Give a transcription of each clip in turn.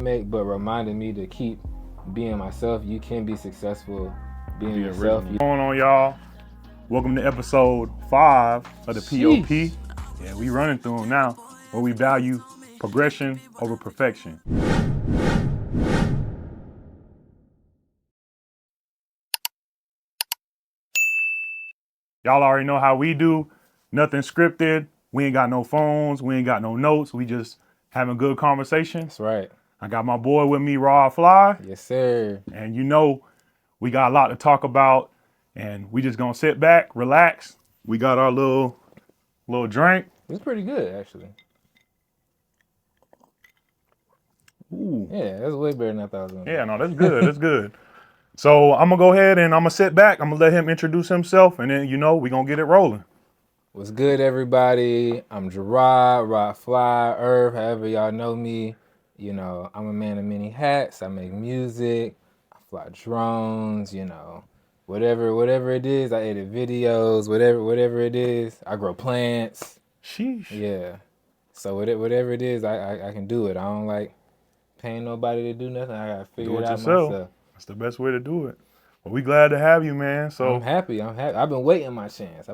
make, but reminded me to keep being myself. You can be successful being yourself. What's going on, y'all? Welcome to episode 5 of the P.O.P. Yeah, we running through them now, where we value progression over perfection. Y'all already know how we do. Nothing scripted. We ain't got no phones. We ain't got no notes. We just having good conversation. That's right. I got my boy with me, Rodfly. Yes, sir. And you know, we got a lot to talk about. And we just gonna sit back, relax. We got our little drink. It's pretty good, actually. Ooh. Yeah, that's way better than I thought it was gonna Yeah, no, that's good. That's good. So I'm gonna go ahead and I'm gonna sit back. I'm gonna let him introduce himself, and then we gonna get it rolling. What's good, everybody? I'm Gerard, Rodfly, Irv, however y'all know me. You know, I'm a man of many hats. I make music. I fly drones. You know, whatever it is. I edit videos. Whatever it is. I grow plants. Sheesh. Yeah. So whatever it is, I can do it. I don't like paying nobody to do nothing. I gotta figure Do it it out yourself. myself. That's the best way to do it. Well, we glad to have you, man. So I'm happy. I've been waiting my chance.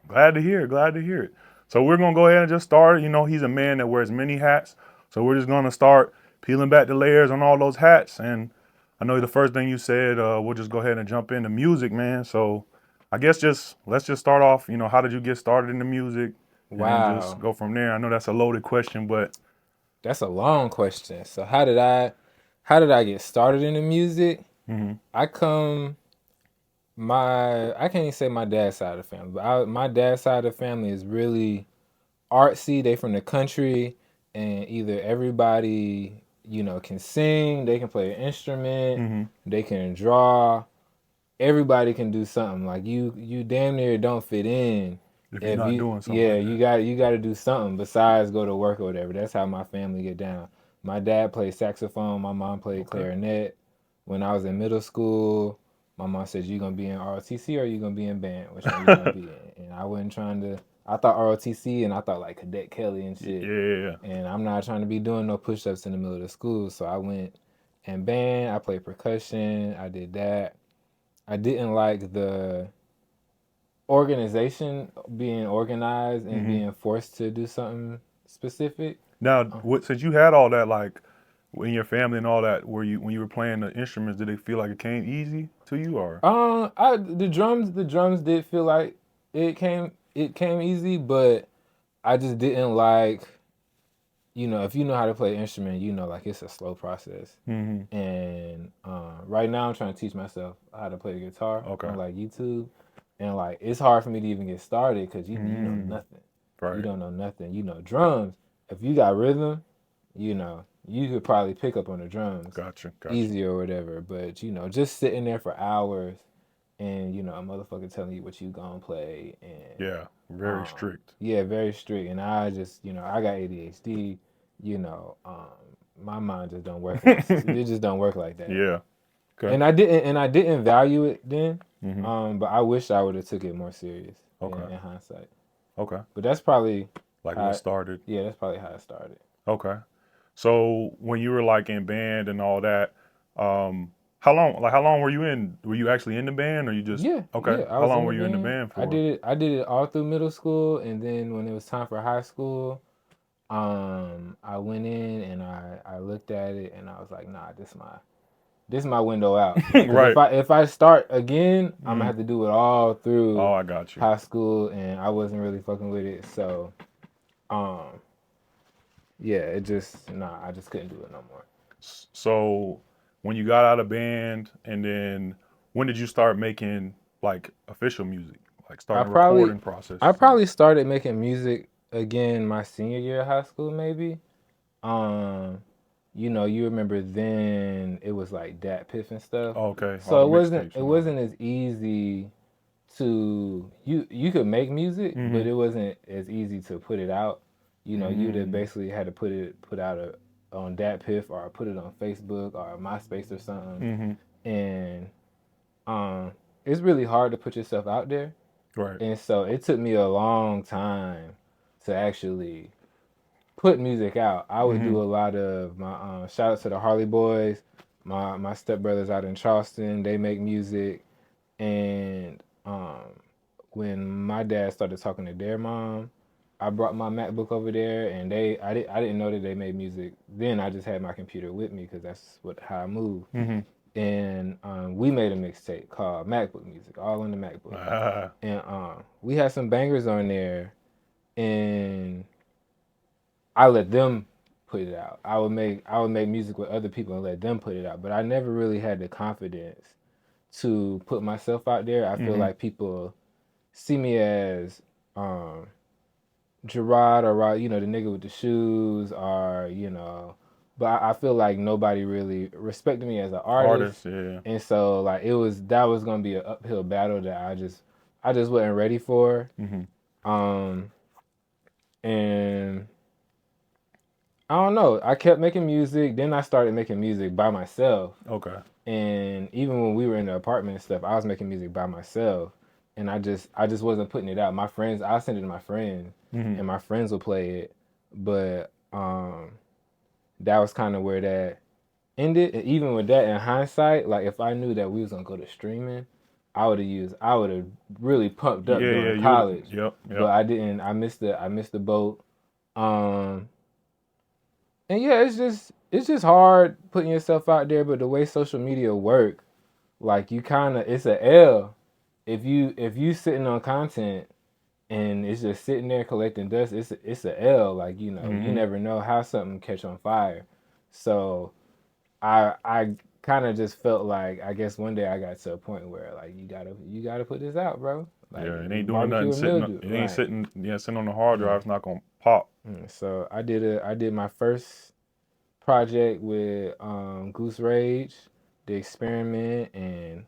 glad to hear it. Glad to hear it. So we're gonna go ahead and just start. You know, he's a man that wears many hats. So we're just gonna start peeling back the layers on all those hats. And I know the first thing you said, we'll just go ahead and jump into music, man. So I guess let's just start off. You know, how did you get started in the music? And then just Wow. go from there. I know that's a loaded question, but That's a long question. So how did I get started in the music? I can't even say my dad's side of the family, but my dad's side of the family is really artsy. They from the country, and either everybody, you know, can sing, they can play an instrument, they can draw. Everybody can do something. Like you damn near don't fit in if you're not doing something yeah, like that. you got to do something besides go to work or whatever. That's how my family get down. My dad played saxophone, my mom played clarinet. When I was in middle school, my mom said, "You gonna be in ROTC or you gonna be in band? Which one you gonna be in?" And I wasn't trying to. I thought ROTC and I thought like Cadet Kelly and shit. Yeah. And I'm not trying to be doing no push-ups in the middle of the school, so I went in band. I played percussion. I did that. I didn't like the organization, being organized and being forced to do something specific. Now, since you had all that, like in your family and all that, when you were playing the instruments, did it feel like it came easy to you, or? The drums did feel like it came easy, but I just didn't like, you know, if you know how to play an instrument, you know, like it's a slow process. And right now I'm trying to teach myself how to play the guitar on like YouTube, and like it's hard for me to even get started because you know nothing. Right. You don't know nothing. You know drums. If you got rhythm, you know you could probably pick up on the drums Gotcha. easier or whatever. But you know, just sitting there for hours and you know a motherfucker telling you what you gonna play and Yeah, very strict. yeah, very strict. And I just, you know, I got ADHD. You know, my mind just don't work. It just don't work like that. Yeah. Okay. And I didn't value it then. But I wish I would have took it more serious. In hindsight. Okay. But that's probably like what started. Yeah, that's probably how it started. Okay. So when you were like in band and all that, how long were you in? Were you actually in the band, or you just? Yeah. Okay. Yeah, How long were you in the band for? I did it all through middle school, and then when it was time for high school, I went in and I looked at it and I was like, nah, this is my window out. Right. If I start again, I'm gonna have to do it all through Oh, I got you. high school, and I wasn't really fucking with it. So, yeah, I just couldn't do it no more. So when you got out of band, and then when did you start making like official music, like starting recording process? I probably started making music again my senior year of high school, maybe. You know, you remember then it was like Dat Piff and stuff. Oh, okay. So it wasn't as easy to you could make music, but it wasn't as easy to put it out. You know, you'd have basically had to put out on Dat Piff or put it on Facebook or MySpace or something. And it's really hard to put yourself out there. Right. And so it took me a long time to actually put music out. I would Mm-hmm. do a lot of my shout out to the Harley Boys. My stepbrothers out in Charleston, they make music, and when my dad started talking to their mom, I brought my MacBook over there, and I didn't know that they made music. Then I just had my computer with me because that's how I move. Mm-hmm. And we made a mixtape called MacBook Music, all on the MacBook, Ah, and we had some bangers on there, and I let them put it out. I would make music with other people and let them put it out, but I never really had the confidence to put myself out there. I feel mm-hmm. like people see me as um Gerard or the nigga with the shoes, or but I feel like nobody really respected me as an artist, Artists, yeah. and so like that was gonna be an uphill battle that I just wasn't ready for. Mm-hmm. Um, and I don't know. I kept making music. Then I started making music by myself. Okay. And even when we were in the apartment and stuff, I was making music by myself. And I just wasn't putting it out. My friends, I send it to my friends, Mm-hmm. and my friends will play it. But that was kind of where that ended. And even with that, in hindsight, like if I knew that we was gonna go to streaming, I would have really pumped up Yeah, yeah, during you would. college. Yep, But yep. I didn't. I missed the boat. Um, and yeah, it's just hard putting yourself out there. But the way social media work, like you kind of it's a L if you sitting on content and it's just sitting there collecting dust. It's a L. Like you Mm-hmm. never know how something catch on fire. So I kind of just felt like I guess one day I got to a point where like you gotta put this out, bro. Like Yeah, it ain't doing barbecue nothing or sitting. mildew, It ain't right? sitting. Yeah, sitting on the hard drive. Mm. It's not gonna pop. So I did my first project with Goose Rage, the experiment, and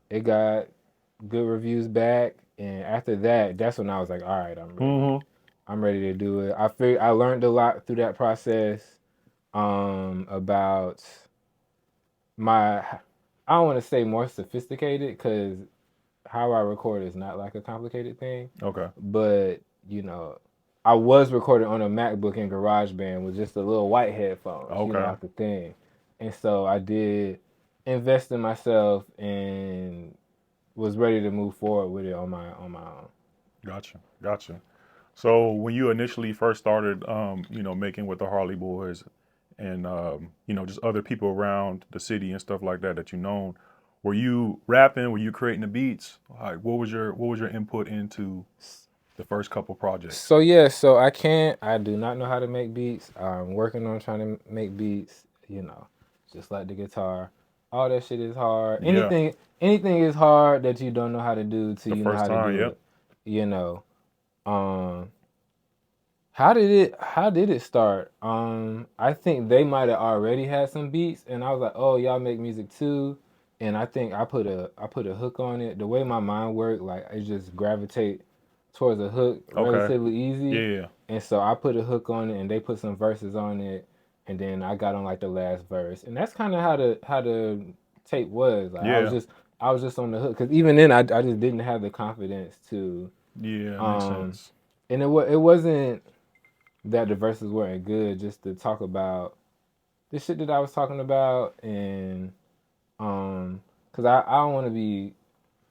it got good reviews back. And after that, that's when I was like, all right, Mm-hmm. I'm ready to do it. I learned a lot through that process about my I don't want to say more sophisticated because how I record is not like a complicated thing, Okay. but I was recording on a MacBook in GarageBand with just a little white headphones, Okay. out the thing. And so I did invest in myself and was ready to move forward with it on my own. Gotcha. Gotcha. So when you initially first started, making with the Harley Boys, and just other people around the city and stuff like that that you known, were you rapping? Were you creating the beats? Like, what was your input into the first couple projects? So yeah, so I do not know how to make beats. I'm working on trying to make beats, just like the guitar. All that shit is hard. Yeah, Anything is hard that you don't know how to do till the you know first how to time. do Yep. it. You know. Um how did it start? I think they might have already had some beats and I was like, "Oh, y'all make music too." And I think I put a hook on it. The way my mind worked, like it just gravitate towards a hook Okay. relatively easy. Yeah. And so I put a hook on it and they put some verses on it and then I got on like the last verse. And that's kind of how the tape was. Like Yeah. I was just on the hook cuz even then I just didn't have the confidence to Yeah. That makes um sense. and it wasn't that the verses weren't good, just to talk about the shit that I was talking about, and because I don't want to be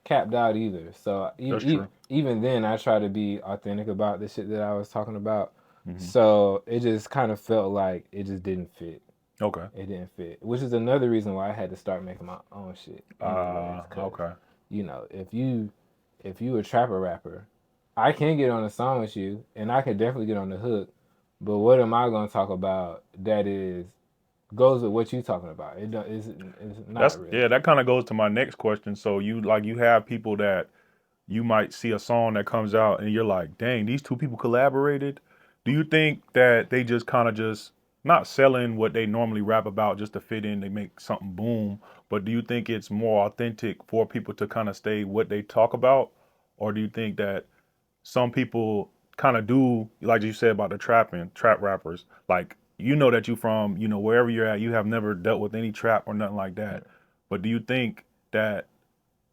capped out either. So That's true. even then, I try to be authentic about the shit that I was talking about. Hmm. So it just kind of felt like it just didn't fit. Okay. It didn't fit, which is another reason why I had to start making my own shit. Anyways, because Okay. if you a trapper rapper, I can get on a song with you, and I can definitely get on the hook. But what am I gonna talk about that is goes with what you talking about? It don't, it's not Yeah, really. that kind of goes to my next question. So you have people that you might see a song that comes out and you're like, dang, these two people collaborated. Do you think that they just kind of just not selling what they normally rap about just to fit in, they make something boom, but do you think it's more authentic for people to kind of stay what they talk about? Or do you think that some people kind of do, like you said about the trap rappers, like that you from, wherever you're at, you have never dealt with any trap or nothing like that. But do you think that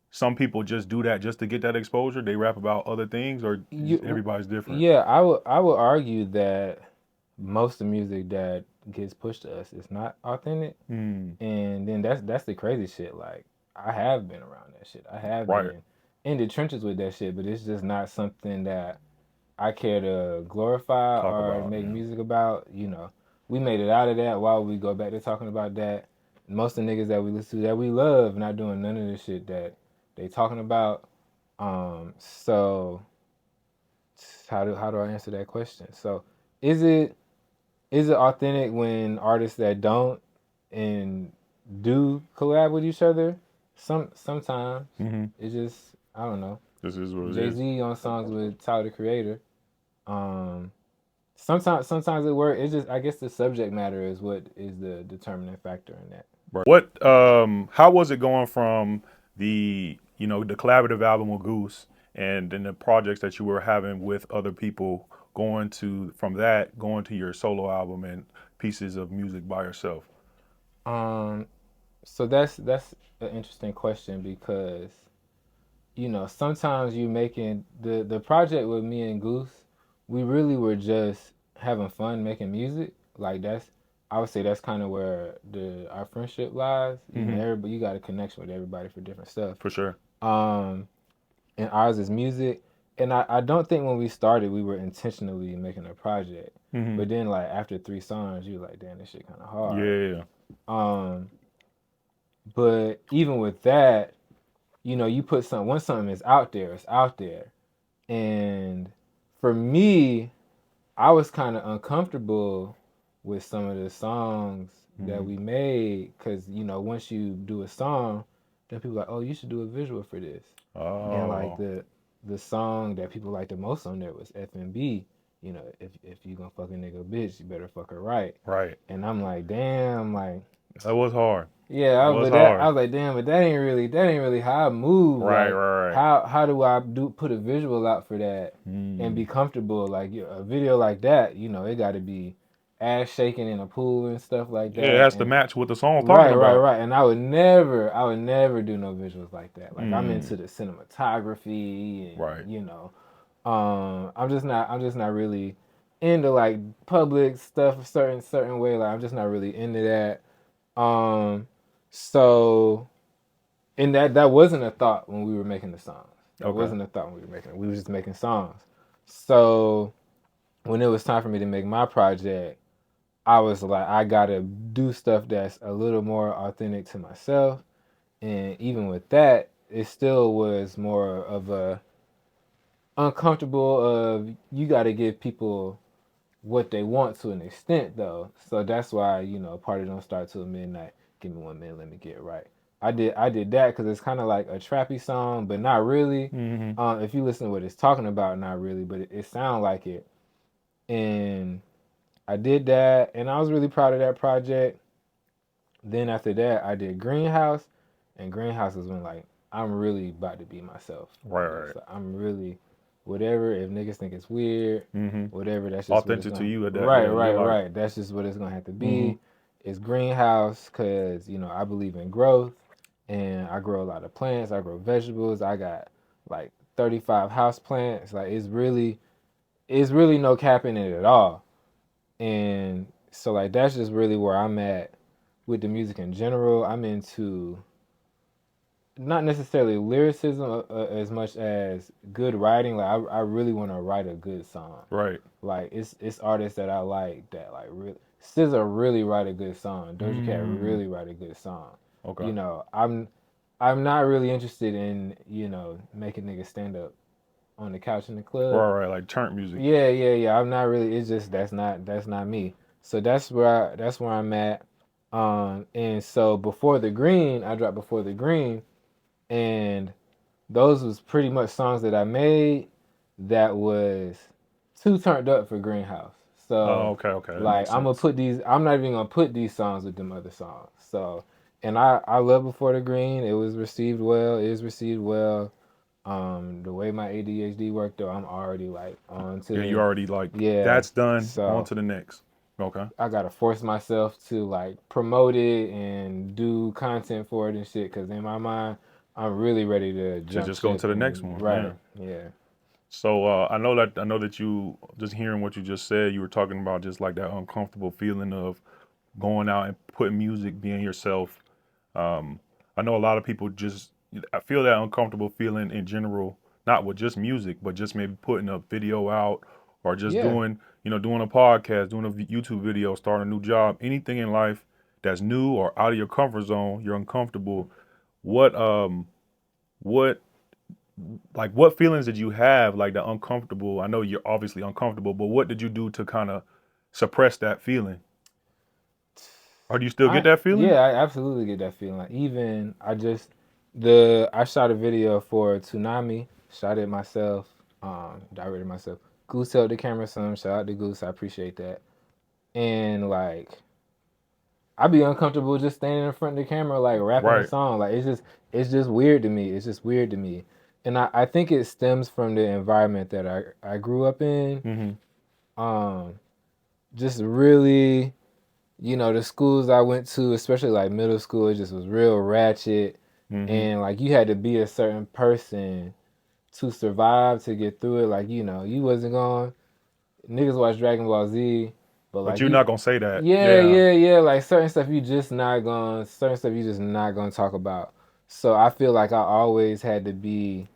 some people just do that just to get that exposure? They rap about other things, or You, everybody's different? yeah, I would argue that most of the music that gets pushed to us is not authentic. Mm. And then that's the crazy shit. Like I have been around that shit. I have Right. been in the trenches with that shit, but it's just not something that I care to glorify Talk or about, make yeah. music about. You know, we made it out of that. Why would we go back to talking about that? Most of the niggas that we listen to that we love not doing none of the shit that they talking about. So how do I answer that question? So is it is it authentic when artists that don't and do collab with each other? Sometimes Mm-hmm. it's just I don't know. This is what it is. Jay-Z on songs with Tyler the Creator. Um, sometimes it works. It's just I guess the subject matter is what is the determining factor in that. Right. What? How was it going from the collaborative album with Goose, and then the projects that you were having with other people, going to your solo album and pieces of music by yourself? Um, so that's an interesting question because sometimes you making the project with me and Goose, we really were just having fun making music. Like I would say that's kind of where our friendship lies. Mm-hmm. Everybody you got a connection with everybody for different stuff. For sure. Um, and ours is music. And I don't think when we started we were intentionally making a project. Mm-hmm. But then like after 3 songs, you were like, damn, this shit kind of hard. Yeah. Um, but even with that, you put once something is out there, it's out there. And for me, I was kind of uncomfortable with some of the songs that Mm-hmm. we made because once you do a song, then people are like, oh, you should do a visual for this. And like Oh. the song that people liked the most on there was FNB. If you gonna fuck a nigga bitch, you better fuck her right. Right. And I'm like, damn, like That was hard. yeah, That was but that I hard. was like, damn, but that ain't really how I move. Right. Like, Right. how do I put a visual out for that Right. and be Mm. comfortable? Like a video like that, it got to be ass shaking in a pool and stuff like Yeah, it that. has to And match what the song's talking right, right, about. right. And I would never do no visuals like that. Like I'm Mm. into the cinematography and Right. I'm just not really into like public stuff a certain way. Like I'm just not really into that. Um, so and that wasn't a thought when we were making the songs. That Okay. wasn't a thought when we were making it. We were just making songs. So when it was time for me to make my project, I was like, I gotta do stuff that's a little more authentic to myself. And even with that, it still was more of a uncomfortable of you gotta give people what they want to an extent though. So that's why, party don't start till midnight. Give me 1 minute, let me get it right. I did that because it's kind of like a trappy song, but not really. Mm-hmm. If you listen to what it's talking about, not really, but it sounds like it. And I did that, and I was really proud of that project. Then after that, I did Greenhouse, and Greenhouse is when like I'm really about to be myself. Right. Right. So I'm really whatever. If niggas think it's weird, Mm-hmm. whatever. That's just what it's Authentic to going. you at that. Right, Yeah, in your right, life. right. That's just what it's gonna have to Mm-hmm. be. It's Greenhouse because I believe in growth, and I grow a lot of plants. I grow vegetables. I got like 35 house plants. Like it's really no cap in it at all. And so like that's just really where I'm at with the music in general. I'm into not necessarily lyricism as much as good writing. Like I really want to write a good song. Right. Like it's artists that I like that like really SZA really write a good song. Doja Cat Mm. really write a good song. Okay. I'm not really interested in making niggas stand up on the couch in the club. Right. Right. Like churnt music. Yeah, yeah, yeah. I'm not really. It's just that's not me. So that's where I'm at. And so before the green, I dropped before the green, and those was pretty much songs that I made that was too turned up for Greenhouse. Oh, So okay. Okay. That like makes I'm gonna sense. put these. I'm not even gonna put these songs with them other songs. So and I love before the green. It was received well. It is received well. The way my ADHD worked though, I'm already like on Yeah, you to already like yeah. that's done. On So to the next. Okay. I gotta force myself to like promote it and do content for it and shit. Cause in my mind, I'm really ready to To jump just go ship to the next and one. Yeah. right, yeah. So I know that you just hearing what you just said, you were talking about just like that uncomfortable feeling of going out and putting music, being yourself. Um, I know a lot of people just I feel that uncomfortable feeling in general, not with just music, but just maybe putting a video out or just Yeah, doing a podcast, doing a YouTube video, starting a new job, anything in life that's new or out of your comfort zone, you're uncomfortable. What what feelings did you have like the uncomfortable? I know you're obviously uncomfortable, but what did you do to kind of suppress that feeling? Or do you still get I that feeling? yeah, I absolutely get that feeling. Like even I shot a video for Tsunami, shot it myself, directed myself. Goose held the camera some. Shout out to Goose, I appreciate that. And like I'd be uncomfortable just standing in front of the camera like rapping a Right. song. Like it's just weird to me. It's just weird to me. And I think it stems from the environment that I grew up in. Mm-hmm. Um, just really, the schools I went to, especially like middle school, it just was real ratchet. Mm-hmm. And like you had to be a certain person to survive to get through it. Like, you wasn't going niggas watch Dragon Ball Z, but But like you're not gonna say that. yeah, Yeah. yeah, yeah. Like certain stuff you just not gonna talk about. So I feel like I always had to be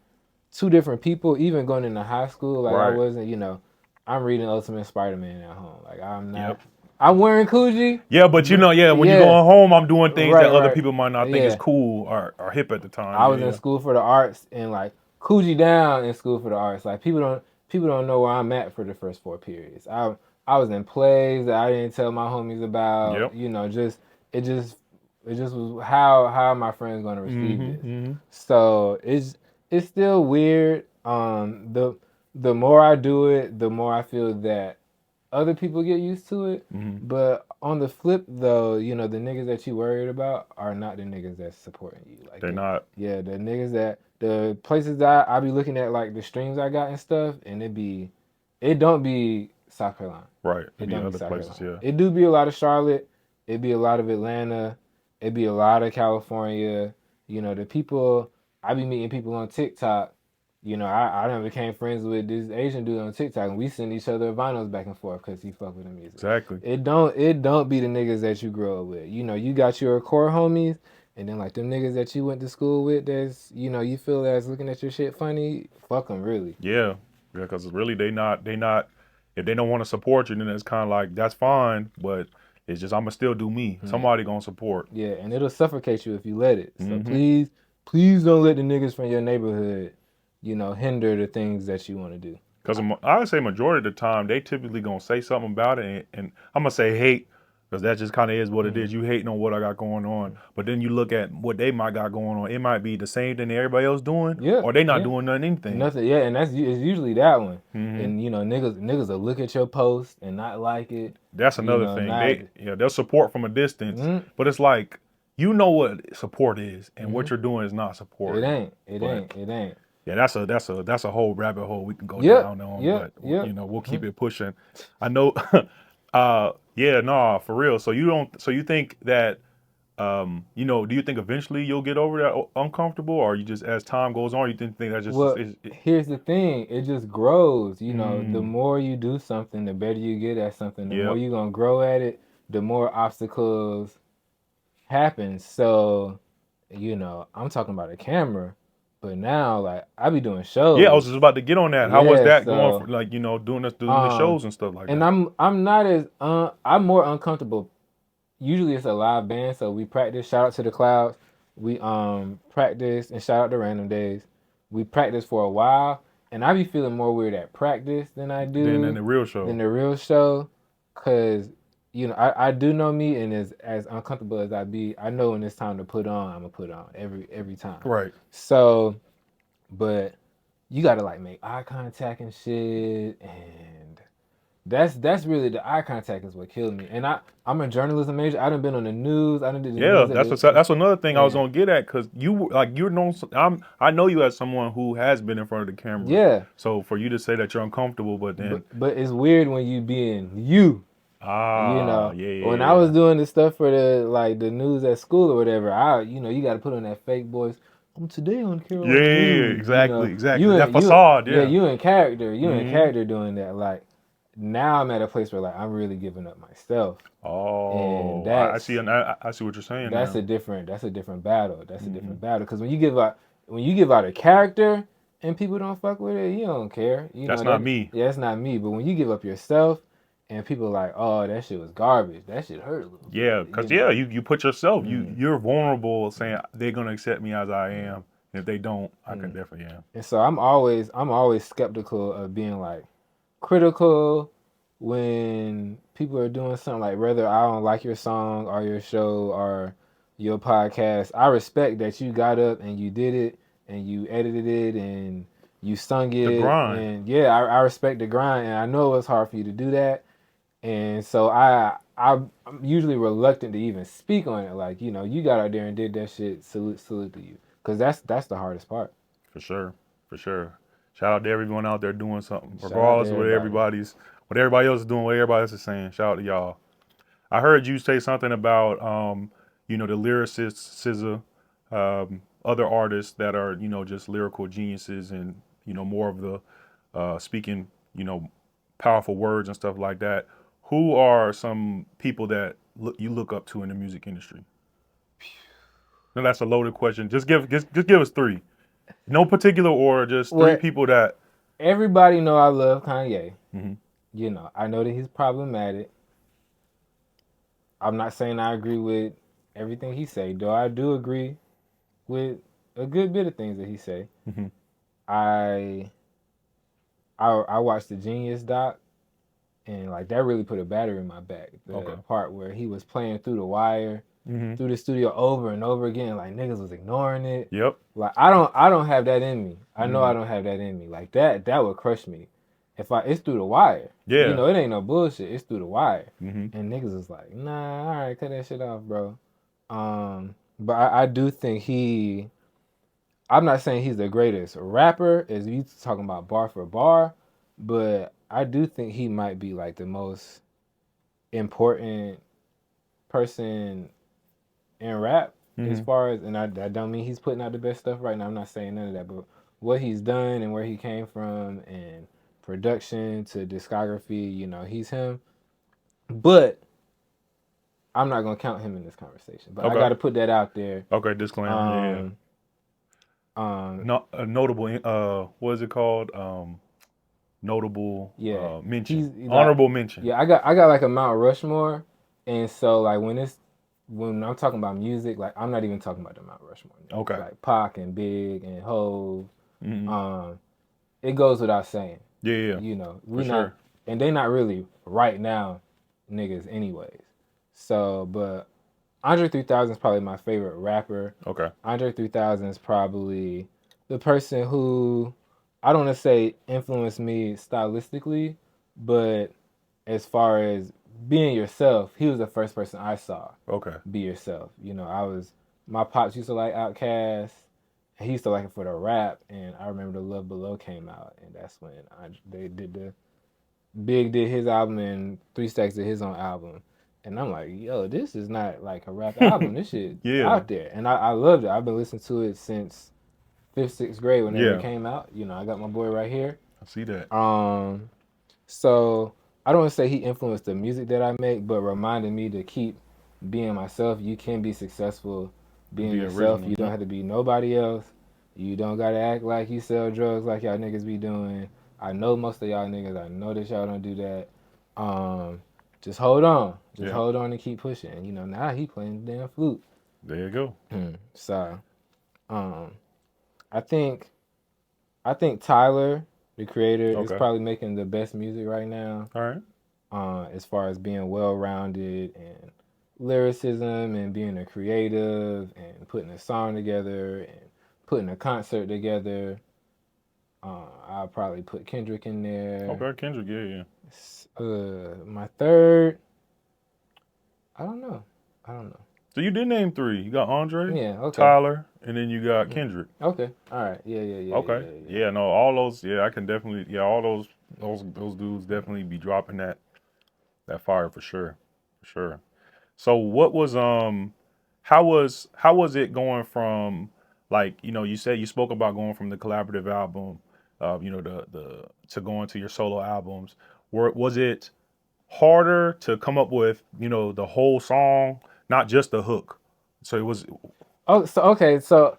two different people. Even going into high school, like I Right. wasn't, I'm reading Ultimate Spider-Man at home. Like I'm Yep. not. I'm wearing Coogee, Yeah, but but yeah, when you're yeah, going home, I'm doing things right, that other right, people might not think is yeah. cool or hip at the time. I Yeah, was in yeah. school for the arts and like Coogee down in school for the arts. Like people don't know where I'm at for the first four periods. I was in plays that I didn't tell my homies about. Yep. Just it just it just was how my friends gonna receive Mm-hmm. this. Mm-hmm. So it's still weird. The more I do it, the more I feel that other people get used to it. Mm-hmm. But on the flip, though, the niggas that you worried about are not the niggas that's supporting you. Like They're not the niggas the places that I be looking at, like the streams I got and stuff, and it don't be South Carolina. right. It It'd be don't be other South places. Carolina. Yeah. It do be a lot of Charlotte. It be a lot of Atlanta. It be a lot of California. The people I be meeting people on TikTok. I done became friends with this Asian dude on TikTok, and we send each other vinyls back and forth because he fuck with the music. Exactly. It don't be the niggas that you grow up with. You got your core homies, and then like them niggas that you went to school with. That's you feel that's looking at your shit funny. Fuck them really. Yeah. Yeah. Because really, they not. If they don't want to support you, then it's kind of like that's fine. But it's just I'ma still do me. Yeah, Somebody gonna support. yeah, and it'll suffocate you if you let it. So Mm-hmm. please don't let the niggas from your neighborhood, hinder the things that you want to do. Because I would say majority of the time they typically gonna say something about it, and I'm gonna say hate because that just kind of is what it is. Mm-hmm. You hating on what I got going on, but then you look at what they might got going on. It might be the same thing that everybody else doing, Yeah, or they not yeah. doing nothing anything. Nothing, yeah, and it's usually that one. Hmm. And niggas will look at your post and not like it. That's another thing. Not. They'll support from a distance, Mm, but it's like you know what support is, and mm-hmm. what you're doing is not It supporting. ain't. It But ain't. It ain't. yeah, that's a whole rabbit hole we can go Yep. down on, Yep. but Yep. we'll Mm-hmm. keep it pushing. I know. Yeah, no, for real. So you don't. So you think that, do you think eventually you'll get over that uncomfortable, or you just as time goes on, you think that just Well, here's the thing. It just grows. The mm, more you do something, the better you get at something. The more yep, you're gonna grow at it, the more obstacles happen. So, I'm talking about a camera, but now like I be doing yeah. I was shows. just about to get on that. How was Yeah. that going for So like doing the um, shows and stuff like and that? I'm not as I'm more uncomfortable. Usually it's a live band, so we practice. Shout out to the Clouds. We practice and shout out to Random Days. We practice for a while, and I be feeling more weird at practice than I Then in do the real show, than the real show, cause I do know me, and as uncomfortable as I be, I know when it's time to put on, I'm gonna put on every time. right? So, but you gotta like make eye contact and shit, and that's really the eye contact is what killed me. And I'm a journalism major. I done been on the news. I done did the Yeah, news that's another thing I was yeah, gonna get at because you're known. I know you as someone who has been in front of the camera. yeah. So for you to say that you're uncomfortable, but But then but it's weird when you being you. yeah, yeah, When I yeah. was doing the stuff for the news at school or whatever, you got to put on that fake voice. today on Yeah, Carolina News. You know, exactly. That facade, yeah. you in character, you in Hmm. character doing that. Like now, I'm at a place where like I'm really giving up myself, and Oh, I see. I see what you're saying now. that's a different battle. That's a Hmm. different battle because when you give out a character and people don't fuck with it, you don't care. You That's know not that me. yeah, that's not me. But when you give up yourself and people are like, oh, that shit was garbage. That shit hurt a little Yeah, bit. because yeah, you put yourself. Mm, You're vulnerable, saying they're gonna accept me as I am. And if they don't, I can mm. definitely am. And so I'm always skeptical of being like critical when people are doing something like whether I don't like your song or your show or your podcast. I respect that you got up and you did it and you edited it and you sung The it grind. and yeah, I respect the grind and I know it's hard for you to do that. And so I'm usually reluctant to even speak on it. Like, you know, you got out there and did that shit, salute to you. Cause that's the hardest part. For sure, for sure. Shout out to everyone out there doing something, Shout out to regardless of everybody. what everybody else is doing, what everybody else is saying. Shout out to y'all. I heard you say something about, the lyricists, SZA, other artists that are, just lyrical geniuses and, more of the speaking, powerful words and stuff like that. Who are some people that you look up to in the music industry? No, that's a loaded question. Just give us three. No particular order, just three Well, people that. everybody know I love Kanye. Hmm. You know, I know that he's problematic. I'm not saying I agree with everything he say, though I do agree with a good bit of things that he say. Hmm. I I watched the Genius doc and like that really put a battery in my back. The Okay. part where he was playing through the wire Hmm. through the studio over and over again, like niggas was ignoring it. Yep. Like I don't have that in me. I know Hmm. I don't have that in me. Like that would crush me. If I it's through the wire. You Yeah. know, it ain't no bullshit. It's through the wire. Hmm. And niggas is like, nah, all right, cut that shit off, bro. But I do think I'm not saying he's the greatest rapper, as you talking about bar for bar, but I do think he might be like the most important person in rap as Hmm. far as, and I don't mean he's putting out the best stuff right now. I'm not saying none of that, but what he's done and where he came from and production to discography, you know, he's him. But I'm not gonna count him in this conversation. But I got Okay. to put that out there. Okay. Disclaimer. Yeah. Yeah. Um, um, No, a notable. What is it called? Notable yeah, mention. he's like, Honorable mention. yeah, I got like a Mount Rushmore, and so like when I'm talking about music, like I'm not even talking about the Mount Rushmore niggas, Okay. like Pac and Big and Hove. Hmm. Um, it goes without saying, Yeah. Yeah. you know, For we not, sure. and they not really right now niggas anyways. So, but Andre 3000 is probably my favorite rapper. Okay. Andre 3000 is probably the person who I don't want to say influenced me stylistically, but as far as being yourself, he was the first person I saw Okay. be yourself. You know, my pops used to like Outkast. He used to like it for the rap, and I remember the Love Below came out, and that's when they did the Big did his album and Three Stacks did his own album. And I'm like, yo, this is not like a rap album. This shit Yeah. out there. And I loved it. I've been listening to it since fifth, sixth grade whenever it Yeah. came out. You know, I got my boy right here. I see that. Um, so I don't want to say he influenced the music that I make, but reminded me to keep being myself. You can be successful And being be yourself. original. You don't Yep. have to be nobody else. You don't gotta act like you sell drugs like y'all niggas be doing. I know most of y'all niggas. I know that y'all don't do that. Um, just hold on. Just Yeah. hold on and keep pushing. And, you know, now he playing the damn flute. There you go. So, um, I think Tyler, the creator, is Okay. probably making the best music right now. All right. As far as being well rounded and lyricism and being a creative and putting a song together and putting a concert together. I'll probably put Kendrick in there. Okay. Kendrick. Yeah. Yeah. My third, I don't know. I don't know. So you did name three. You got Andre, Yeah. Okay. Tyler, and then you got Kendrick. Okay. All right. Yeah. Okay. Yeah. Yeah. No. All those. Yeah. I can definitely. Yeah. All those dudes definitely be dropping that fire for sure. For sure. So what was how was it going from like, you know, you said you spoke about going from the collaborative album, you know, the to going to your solo albums. Was it harder to come up with, you know, the whole song, not just the hook? So it was. Oh, so okay, so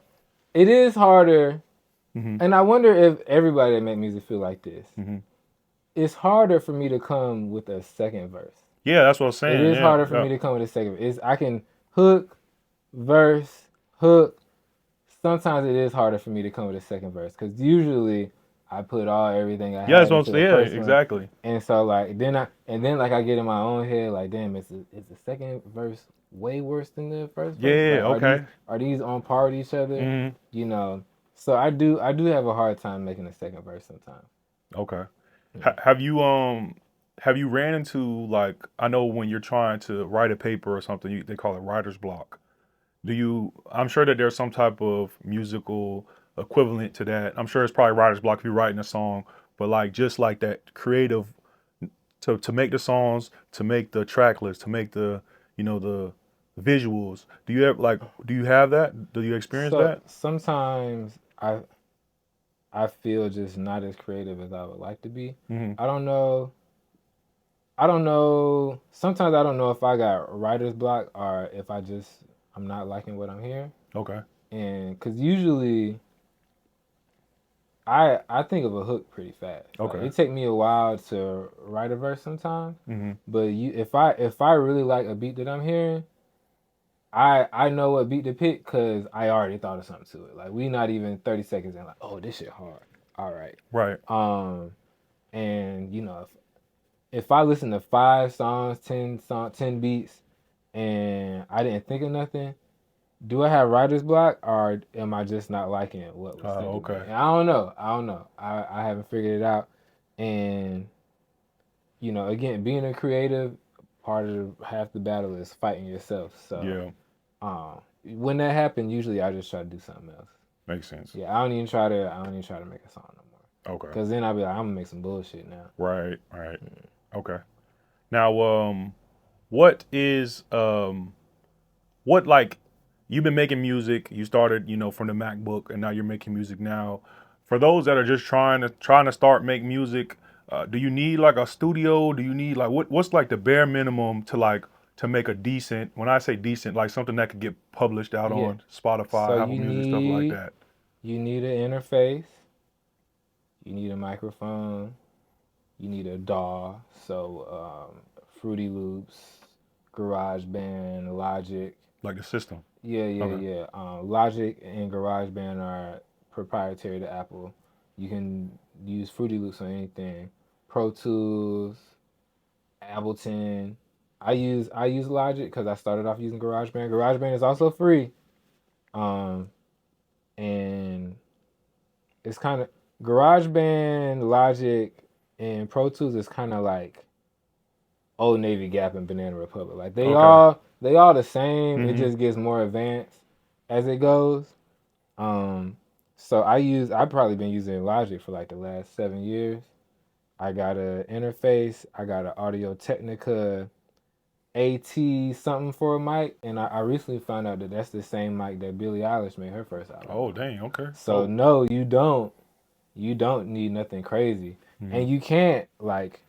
it is harder, Hmm. and I wonder if everybody that make music feel like this. Hmm. It's harder for me to come with a second verse. Yeah, that's what I was It saying. is Yeah, harder for yeah. me to come with a second. I can hook, verse, hook. Sometimes it is harder for me to come with a second verse because usually I put everything I Yeah, that's had what I'm into the saying. Yeah, first one, exactly. and so like then like I get in my own head like, damn, is the second verse way worse than the first verse? Yeah, Like okay. are these on par with each other? Hmm. You know. So I do have a hard time making a second verse sometimes. Okay. Yeah. Have you ran into, like, I know when you're trying to write a paper or something, they call it writer's block. I'm sure that there's some type of musical equivalent to that. I'm sure it's probably writer's block if you're writing a song, but like just like that creative to make the songs, to make the track list, to make the, you know, the visuals. Do you have that? Do you experience So that? sometimes I feel just not as creative as I would like to be. Hmm. I don't know. I don't know. Sometimes I don't know if I got writer's block or if I'm not liking what I'm hearing. Okay. And because usually I think of a hook pretty fast. Like Okay. it take me a while to write a verse sometimes. Hmm. But if I really like a beat that I'm hearing, I know what beat to pick because I already thought of something to it. Like we not even 30 seconds in, like, oh, this shit hard. All right. Right. Um, and if I listen to 5 songs, 10 beats, and I didn't think of nothing, do I have writer's block or am I just not liking what was said to me? Okay. And I don't know. I don't know. I haven't figured it out. And again, being a creative, part of half the battle is fighting yourself. So Yeah. when that happens, usually I just try to do something else. Makes sense. Yeah, I don't even try to make a song no more. Okay. Cause then I'll be like, I'm gonna make some bullshit now. Right. Right. Okay. Now, what is what like you've been making music? You started, you know, from the MacBook, and now you're making music now. For those that are just trying to start make music, do you need like a studio? Do you need like what's like the bare minimum to make a decent? When I say decent, like something that could get published out Yeah. on Spotify, So Apple Music, stuff like that. you need an interface, you need a microphone, you need a DAW, so Fruity Loops, GarageBand, Logic. Like the system. Yeah, yeah, Okay. yeah. Logic and GarageBand are proprietary to Apple. You can use Fruity Loops on anything. Pro Tools, Ableton. I use Logic because I started off using GarageBand. GarageBand is also free. Um, and it's kind of GarageBand, Logic, and Pro Tools is kind of like Old Navy, Gap, and Banana Republic. Like they Okay. all they all the same. It Hmm. just gets more advanced as it goes. Um, so I've probably been using Logic for like the last 7 years. I got an interface. I got an Audio Technica AT something for a mic, and I recently found out that that's the same mic that Billie Eilish made her first album Oh, on. dang. Okay. So Dope. no, you don't. You don't need nothing crazy, Hmm. and you can't like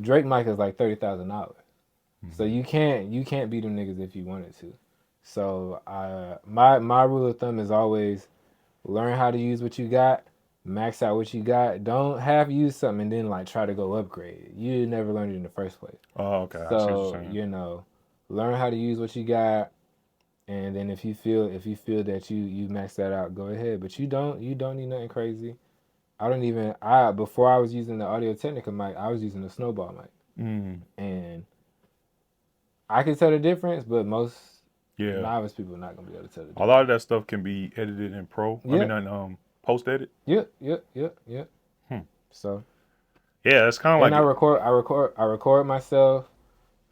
Drake mic is like $30,000. So Hmm. you can't beat them niggas if you wanted to. So my rule of thumb is always learn how to use what you got, max out what you got. Don't have use something and then like try to go upgrade it. You never learned it in the first place. Oh, okay. I see what you're So saying. learn how to use what you got, and then if you feel that you max that out, go ahead. But you don't need nothing crazy. I don't even I before I was using the Audio Technica mic, I was using the Snowball mic, Mm. and I can tell the difference, but most Yeah. novice people are not gonna be able to tell the A lot of difference. that stuff can be edited in Pro. I mean, Yep, in post edit. yep, yep, yep, yep. Hmm. So Yeah, it's kind of and I like. record, I record, I record myself.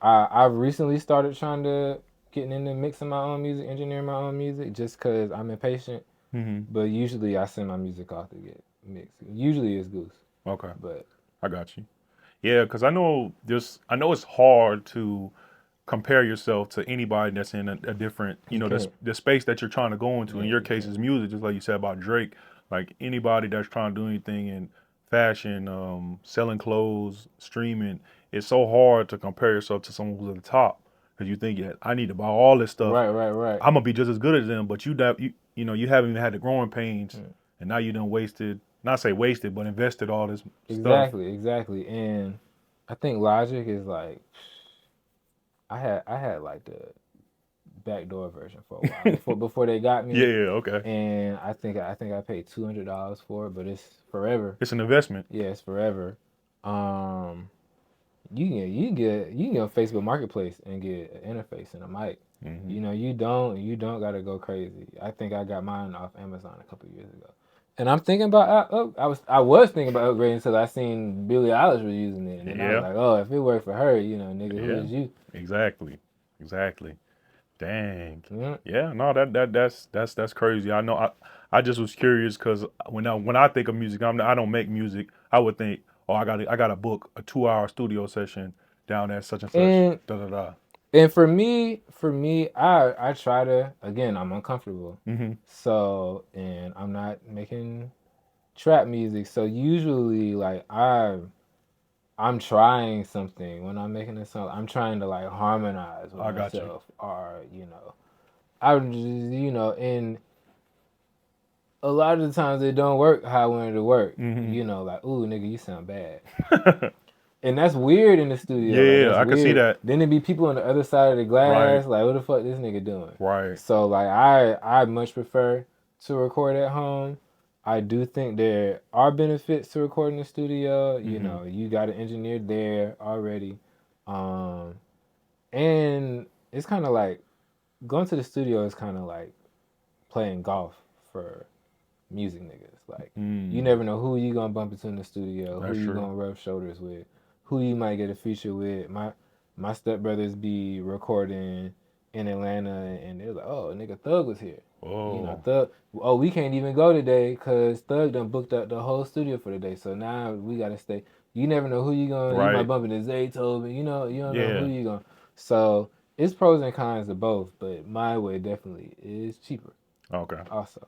I've recently started trying to getting into mixing my own music, engineering my own music, just cause I'm impatient. Hmm. But usually I send my music off to get mixed. Usually it's Goose, Okay, but I got you. Yeah, because I know it's hard to compare yourself to anybody that's in a different, You can't. the space that you're trying to go into. Yeah, In your you case, can't. is music, just like you said about Drake. Like anybody that's trying to do anything in fashion, selling clothes, streaming, it's so hard to compare yourself to someone who's at the top because you think, yeah, I need to buy all this stuff. Right. I'm gonna be just as good as them, but you haven't even had the growing pains, Mm. and now you done wasted, not say wasted, but invested all this stuff. Exactly. And I think Logic is like, I had like the backdoor version for a while before they got Yeah, me, okay. and I paid $200 for it, but it's forever. It's an investment. Yeah, it's forever. Um, you can get on Facebook Marketplace and get an interface and a mic. Hmm. You don't gotta go crazy. I think I got mine off Amazon a couple years ago, and I'm thinking about I was thinking about upgrading until I seen Billie Eilish was using it, and then I was Yeah, like, oh, if it worked for her, nigga, who yeah, is you? exactly, exactly. Dang. Yeah. Yeah, no, that's crazy. I know. I just was curious because when I think of music, I don't make music. I would think, oh, I got to book a 2 hour studio session down at such and such. And Da da da. and for me, I try to, again, I'm uncomfortable, Hmm. so, and I'm not making trap music, so usually like I'm trying something when I'm making a song. I'm trying to like harmonize with I got you. myself, or I'm just, and a lot of the times it don't work how I wanted it to work. Hmm. Like, ooh, nigga, you sound bad, and that's weird in the studio. Like, Yeah, that's I can see weird. that. Then it be people on the other side of the Right, glass, like, what the fuck this nigga doing? right. So like, I much prefer to record at home. I do think there are benefits to recording in the studio. Hmm. You got an engineer there already, um, and it's kind of like going to the studio is kind of like playing golf for music niggas. Like, you Mm, never know who you gonna bump into in the studio, who that's you true. gonna rub shoulders with, who you might get a feature with. My stepbrothers be recording in Atlanta, and they're like, "Oh, nigga, Thug was here." Oh, Thug. Oh, we can't even go today because Thug done booked up the whole studio for the day. So now we gotta stay. You never know who you gonna. You might right. bump into Zaytoven. You don't know who Yeah. you gonna. So it's pros and cons of both, but my way definitely is cheaper. Okay. Also,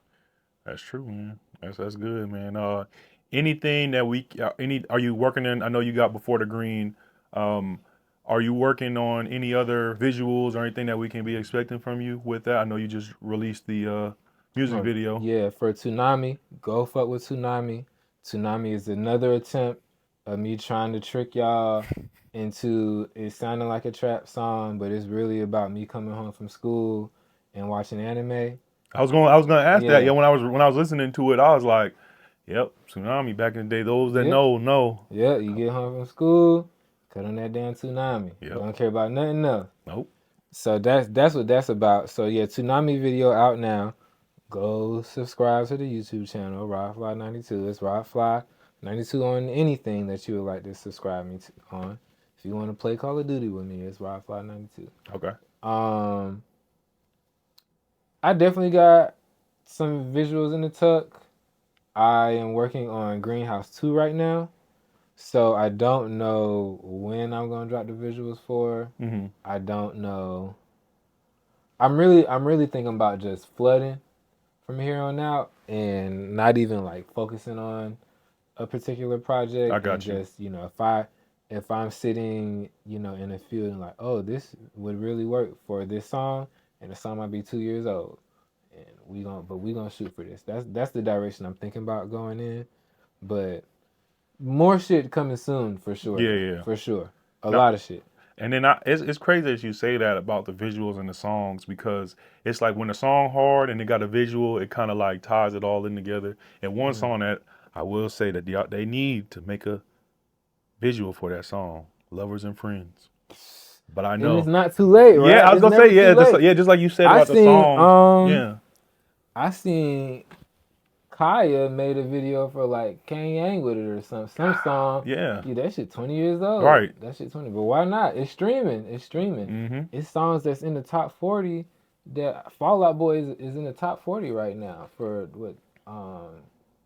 That's true, man. That's good, man. Anything that are you working in? I know you got Before the Green. Um, are you working on any other visuals or anything that we can be expecting from you with that? I know you just released the music oh, video. yeah, for Toonami, go fuck with Toonami. Toonami is another attempt of me trying to trick y'all into it sounding like a trap song, but it's really about me coming home from school and watching anime. I was gonna ask that. Yeah, Yeah, when I was listening to it, I was like, "Yep, Tsunami back in the day. Those that yeah, know. yeah. You get home from school, cut on that damn Toonami. Yep. Don't care about nothing else. Nope. So that's what that's about. So yeah, Toonami video out now. Go subscribe to the YouTube channel, Rodfly92. It's Rodfly92 on anything that you would like to subscribe me to, on. If you want to play Call of Duty with me, it's Rodfly92. Okay. Um, I definitely got some visuals in the tuck. I am working on Greenhouse 2 right now, so I don't know when I'm gonna drop the visuals for. Hmm. I don't know. I'm really thinking about just flooding from here on out and not even like focusing on a particular I project, and got you. just if I'm sitting in a field and like, oh, this would really work for this song, and the song might be 2 years old, and we gonna shoot for this. That's the direction I'm thinking about going in. But more shit coming soon, for sure, Yeah, though, yeah. for sure, a No, lot of shit. and then it's crazy that you say that about the visuals and the songs because it's like when the song hard and it got a visual, it kind of like ties it all in together. And one Mm. song that I will say that they need to make a visual for that song, "Lovers and Friends." But I And it's know, not too late, yeah, right? I was It's gonna never say, too yeah, late. just like you said I about the seen songs, yeah, I seen Kaya made a video for like Kang Yang with it or some song. yeah, Yeah, that shit 20 years old. right, That shit 20. But why not? It's streaming. It's streaming. mm-hmm, It's songs that's in the top 40. That Fallout Boy is in the top 40 right now for what?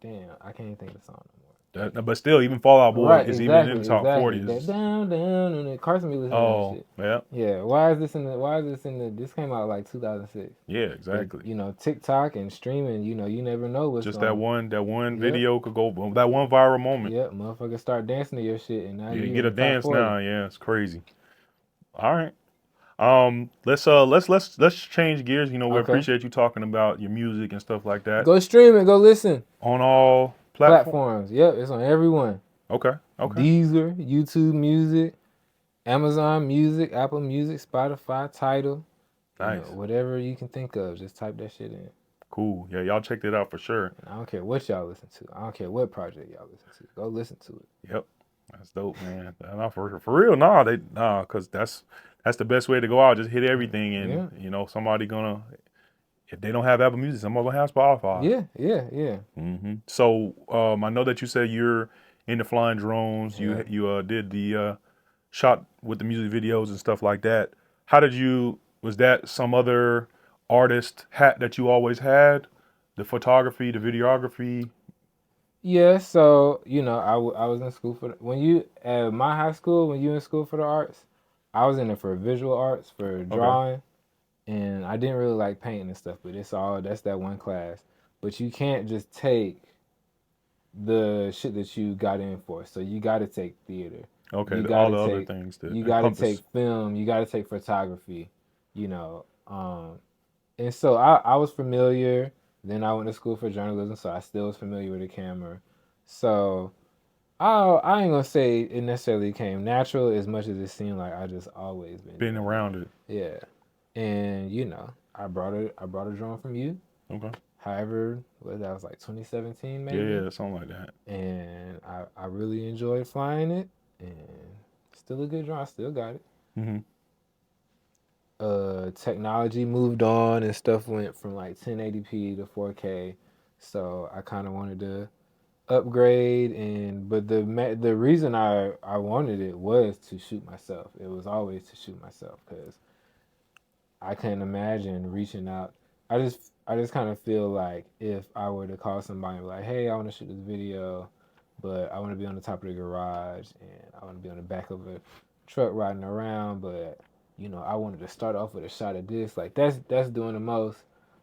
Damn, I can't even think of the song no more. But still, even Fall Out Boy Right, is even in the exactly, top 40. exactly. That down, down, and then Carson be listening to that Oh, shit. yeah. Yeah, why is this in the? Why is this in the? This came out like 2006. Yeah, But exactly. you know, TikTok and streaming, you know, you never know what's Just going. that one Yep, video could go, that one viral moment. yep. Motherfuckers start dancing to your shit, and now Yeah, you you get in a the top dance 40. now. Yeah, it's crazy. All right. Let's change gears. You know, we Okay, appreciate you talking about your music and stuff like that go stream it. Go listen. on all platforms. Platforms. Yep, it's on everyone. Okay. Okay. Deezer, YouTube Music, Amazon Music, Apple Music, Spotify, Tidal. You know, Nice. whatever you can think of, just type that shit in. Cool. Yeah, y'all check that out for sure. And I don't care what y'all listen to. I don't care what project y'all listen to. Go listen to it. Yep. That's dope, man. Nah, for real, cause that's the best way to go out. Just hit everything, and Yeah, somebody gonna, if they don't have Apple Music, somebody gonna have Spotify. yeah, yeah, yeah. So I know that you said you're into flying drones. Yeah. You did the shot with the music videos and stuff like that. How did you? Was that some other artist hat that you always had? The photography, the videography. Yeah, so you know, I was in school for when you at my high school when you in school for the arts, I was in it for visual arts for Okay. drawing, and I didn't really like painting and stuff. But that's that one class. But you can't just take the shit that you got in for. So you got to take theater. Okay. You got All to the other take things that you got to take encompass. film. You got to take photography. You know, and so I was familiar. Then I went to school for journalism, so I still was familiar with the camera. So I ain't gonna say it necessarily came natural as much as it seemed like I just always been Been doing around it. it. Yeah, and you know I brought a drone from you. Okay. However, that was like 2017 maybe, Yeah, something like that. and I really enjoyed flying it, and still a good drone. I still got it. hmm Technology moved on and stuff went from like 1080p to 4K, so I kind of wanted to upgrade. And but the reason I wanted it was to shoot myself. It was always to shoot myself because I couldn't imagine reaching out. I just kind of feel like if I were to call somebody and be like, hey, I want to shoot this video, but I want to be on the top of the garage and I want to be on the back of a truck riding around, but you know, I wanted to start off with a shot of this. Like that's doing the most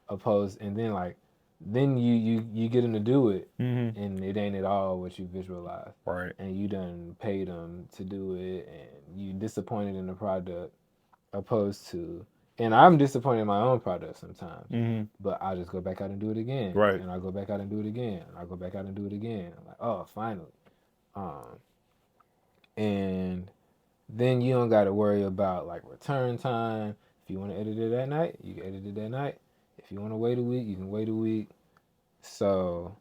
opposed, and then like then you get them to do it, hmm and it ain't at all what you visualize, Right. and you done paid them to do it, and you disappointed in the product opposed to, and I'm disappointed in my own product sometimes, hmm but I just go back out and do it again, Right. and I go back out and do it again, and I go back out and do it again. I'm like, oh, finally, um, and then you don't got to worry about like return time. If you want to edit it that night, you can edit it that night. If you want to wait a week, you can wait a week. So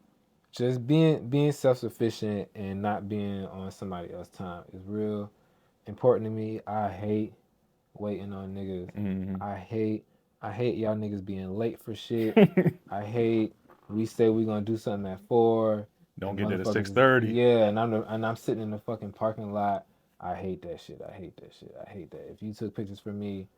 just being self sufficient and not being on somebody else's time is real important to me. I hate waiting on niggas. hmm I hate I hate y'all niggas being late for shit. I hate we say we gonna do something at 4 Don't and get there at motherfuckers 6:30. yeah, and I'm sitting in the fucking parking lot. I hate that shit. I hate that shit. I hate that. If you took pictures for me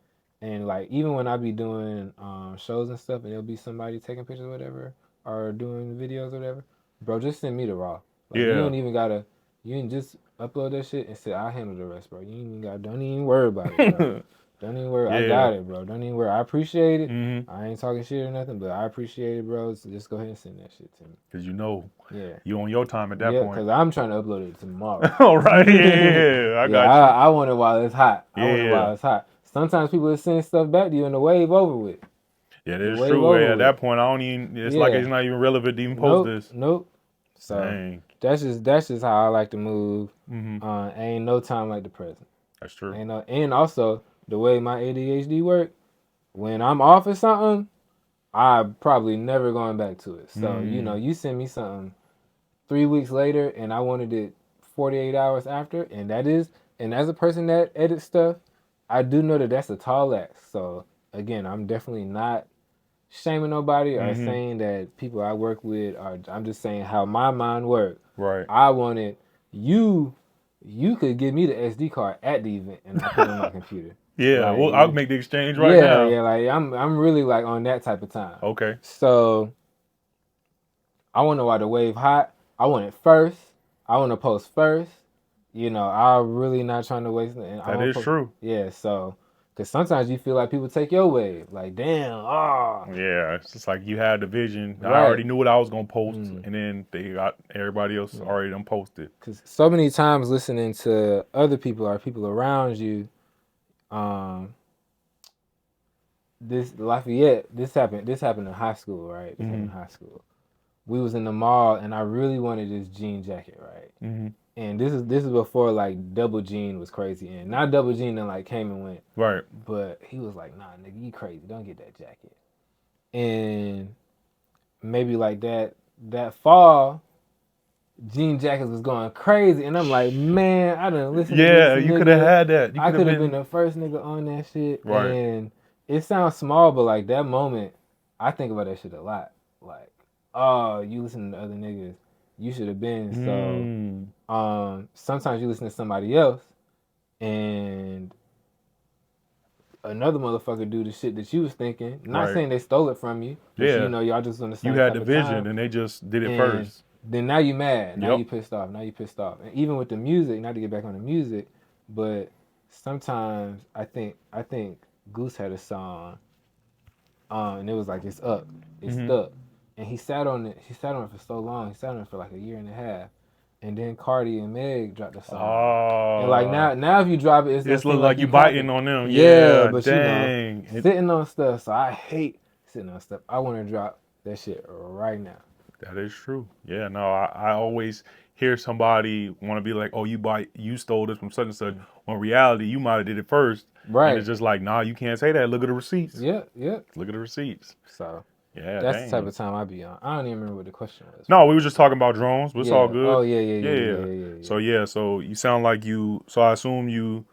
and like even when I be doing shows and stuff and there'll be somebody taking pictures or whatever or doing videos or whatever, bro, just send me the raw. Like you Yeah. don't even gotta you can just upload that shit and say I'll handle the rest, bro. You ain't even got don't even worry about it, bro. Don't even worry. I Yeah. got it, bro. Don't even worry. I appreciate it. hmm I ain't talking shit or nothing, but I appreciate it, bro. So just go ahead and send that shit to me. Cause Yeah. you on your time at that Yeah, point. because I'm trying to upload it tomorrow. All right. Yeah. I Yeah, got you. I want it while it's hot. I want it Yeah. while it's hot. Sometimes people will send stuff back to you and the wave over with. Yeah, The that's wave true. over At with. that point, I don't even. It's like Yeah. it's not even relevant to even post Nope. this. Nope. So Dang. that's just how I like to move. hmm Ain't no time like the present. That's true. Ain't no, and also the way my ADHD work, when I'm off of something, I'm probably never going back to it. So, you know, Mm. you send me something 3 weeks later and I wanted it 48 hours after, and as a person that edits stuff, I do know that that's a tall ask. So, again, I'm definitely not shaming nobody or hmm saying that people I work with are, I'm just saying how my mind works. Right. I wanted you, you could give me the SD card at the event and I put it on my computer. Yeah. Like, Well, I'll make the exchange right yeah, now. yeah, like I'm really like on that type of time. Okay. So I want to know why the wave hot. I want it first. I want to post first. You know, I'm really not trying to waste it. And I That want is to post. true. Yeah, so because sometimes you feel like people take your wave. Like, damn, Yeah, it's just like you had the vision. I already right. knew what I was gonna post, Mm. and then they got everybody else Yeah. already done posted. Because so many times listening to other people or people around you, this Lafayette, this happened in high school, right? This happened in high school. We was in the mall and I really wanted this jean jacket, right? Mm-hmm. And this is before like double jean was crazy, and not double jean then like came and went. Right. But he was like, nah, nigga, you crazy. Don't get that jacket. And maybe like that fall, jean jackets was going crazy. And I'm like, man, I done listened to this Yeah, you could have nigga. had that. You I could have could have been been the first nigga on that shit. right. And it sounds small, but like that moment, I think about that shit a lot. Like, oh, you listen to other niggas. You should have been. So sometimes you listen to somebody else and another motherfucker do the shit that you was thinking. Not Right. saying they stole it from you, but you Yeah. know y'all just on the You same had the type of vision, time. and they just did it And first. then now you mad. Now Yep. you pissed off. Now you pissed off. And even with the music, not to get back on the music, but sometimes I think Goose had a song, and it was like it's up, it's stuck, and he sat on it. He sat on it for so long. He sat on it for like a year and a half, and then Cardi and Meg dropped the song. And like Oh, now if you drop it, it's gonna it's seem look like like you you biting capping. on them. Yeah, Yeah, but you know, dang. sitting on stuff. So I hate sitting on stuff. I want to drop that shit right now. That is true. Yeah, no, I always hear somebody want to be like, "Oh, you stole this from such and such." On reality, you might have did it first, and it's Right. just like, "Nah, you can't say that. Look at the receipts. Yep. Yep. Look at the receipts." So Yeah, that's the type dang. of time I be on. I don't even remember what the question was. No, we were just talking about drones, but it's all Yeah. good. Oh yeah. Yeah. Yeah. Yeah. Yeah. Yeah. Yeah. So yeah, so you sound like you. So I assume you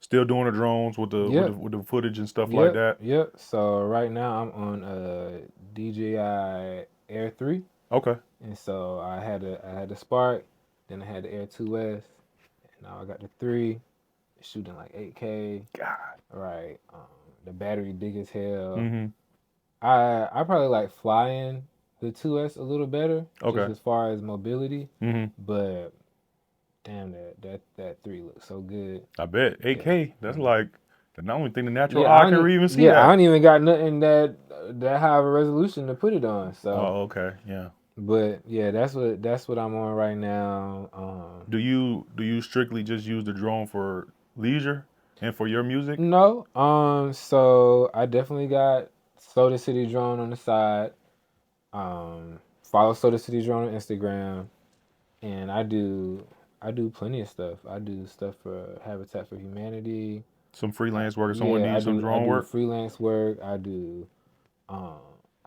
still doing the drones with the Yep. with the footage and stuff like Yep. that. Yep. So right now I'm on DJI Air 3, Okay. and so I had the Spark, then I had the Air 2S, and now I got the 3, shooting like 8K. God. Right. The battery big as hell. Mm-hmm. I probably like flying the 2S a little better, just Okay. as far as mobility. Mm-hmm. But damn, that 3 looks so good. I bet Yeah. 8K. That's like the only thing the natural Yeah, eye can even see I that. don't even got nothing that high of a resolution to put it on. So, Oh, okay. Yeah. but yeah, that's what I'm on right now. Do you strictly just use the drone for leisure and for your music? No, so I definitely got Soda City Drone on the side. Follow Soda City Drone on Instagram, and I do plenty of stuff. I do stuff for Habitat for Humanity. Some freelance work if someone Yeah, needs some I drone do work? freelance work. Um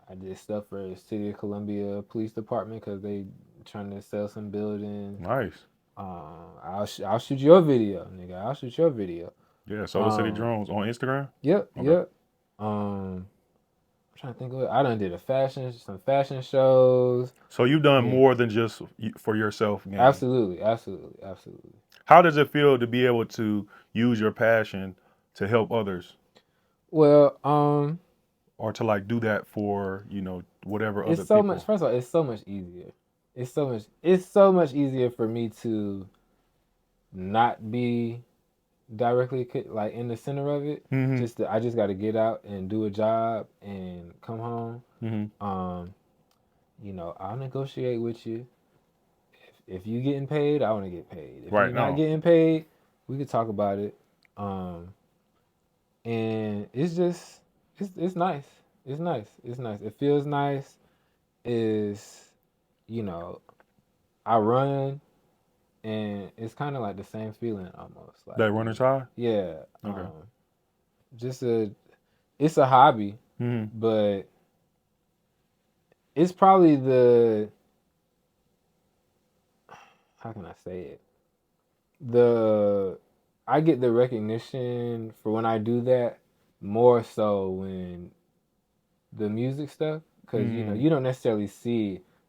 I did stuff for the City of Columbia Police Department because they trying to sell some buildings. Nice. I'll shoot your video, nigga. I'll shoot your video. Yeah, Solar City Um, Drones on Instagram? yep, Okay. yep. I'm trying to think of it. I done did some fashion shows. So you've done Yeah, more than just for yourself game. absolutely, absolutely, absolutely. How does it feel to be able to use your passion to help others Well, or to like do that for, whatever other it's so much. people? First of all, it's so much easier. It's so much easier for me to not be directly like in the center of it. Mm-hmm. I just got to get out and do a job and come home. Mm-hmm. I'll negotiate with you. If you getting paid, I want to get paid. If Right you're not now. getting paid, we could talk about it. And it's just it's nice. It's nice. It's nice. It feels nice. Is you know I run and it's kind of like the same feeling almost. Like That runner's high? yeah. Okay. Just it's a hobby, Mm-hmm. but it's probably how can I say it? I get the recognition for when I do that more so when the music stuff, because you don't necessarily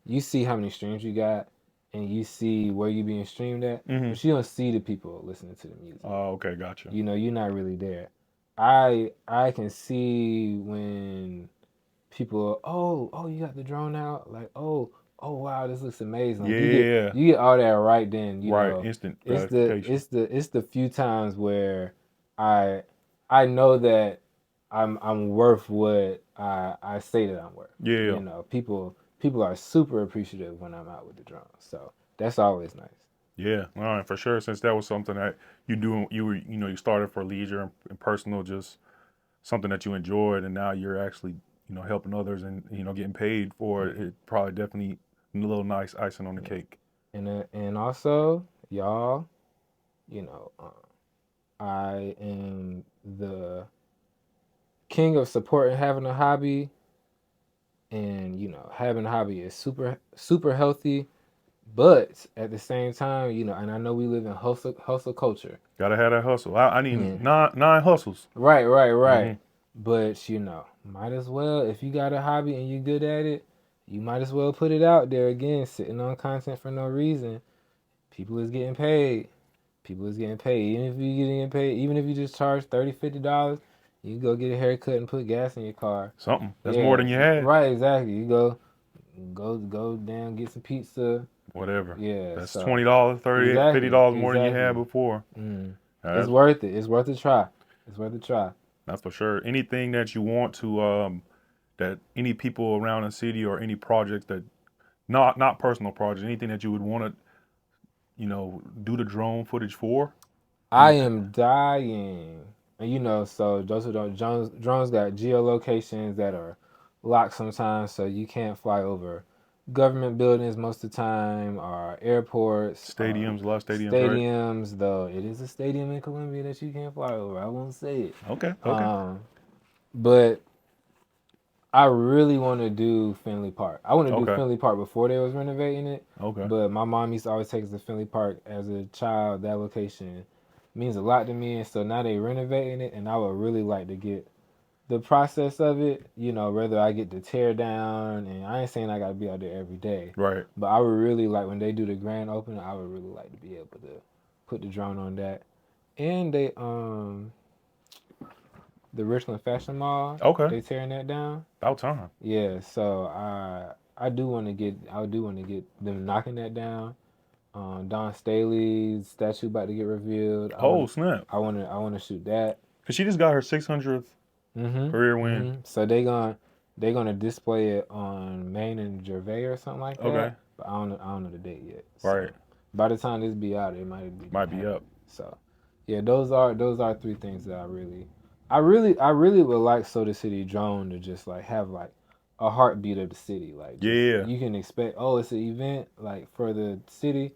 you see how many streams you got and you see where you being streamed at, but you don't see the people listening to the music. Oh, okay, gotcha. You're not really there. I can see when people, oh, you got the drone out, like, oh, oh wow, this looks amazing. Like Yeah. you get all that right then, Right. Instant gratification. it's the few times where I I know that I'm worth what I say that I'm worth. Yeah. You know, people are super appreciative when I'm out with the drums. So that's always nice. Yeah. All right, for sure. Since that was something that you do, you were, you started for leisure and personal, just something that you enjoyed, and now you're actually, helping others and getting paid for it. Yeah. It probably definitely a little nice icing on the Yeah. cake. And also, y'all, you know, I am the king of supporting having a hobby, and having a hobby is super healthy. But at the same time, and I know we live in hustle culture. Gotta have that hustle. I need Yeah. nine hustles. Right. Hmm. But might as well, if you got a hobby and you're good at it, you might as well put it out there. Again, sitting on content for no reason. People is getting paid. People is getting paid. Even if you getting paid, even if you just charge $30, $50, you can go get a haircut and put gas in your car. Something. That's more Yeah, than you had. right, exactly. You go down, get some pizza. Whatever. Yeah, That's so $20, 30, exactly, $50 more than you had exactly. before. Mm. It's That's worth it. It's worth a try. It's worth a try. that's for sure. Anything that you want to that any people around the city or any projects that not personal projects, anything that you would want to, do the drone footage for. I Anything. am dying. And so those who don't, drones got geolocations that are locked sometimes, so you can't fly over government buildings most of the time, or airports, or Stadiums, a lot of stadiums, right? stadiums. Though it is a stadium in Colombia that you can't fly over. I won't say it. Okay, okay, Um, but I really want to do Finley Park. I want to do okay, Finley Park before they was renovating it, okay. but my mom used to always take us to Finley Park as a child. That location means a lot to me, and so now they renovating it, and I would really like to get the process of it. Whether I get to tear down, and I ain't saying I got to be out there every day, Right. but I would really like when they do the grand opening. I would really like to be able to put the drone on that, and the Richland Fashion Mall. Okay. They tearing that down. About time. Yeah, so I do want to get them knocking that down. Don Staley's statue about to get revealed. Oh, snap. I want to shoot that. Cause she just got her 600th career win. So they gonna display it on Main and Gervais or something like Okay. that. But I don't know the date yet. So Right. by the time this be out, it might be Might done be up. happening. So yeah, those are three things that I really would like Soda City Drone to just like have like a heartbeat of the city. Like just Yeah. you can expect, oh, it's an event like for the city.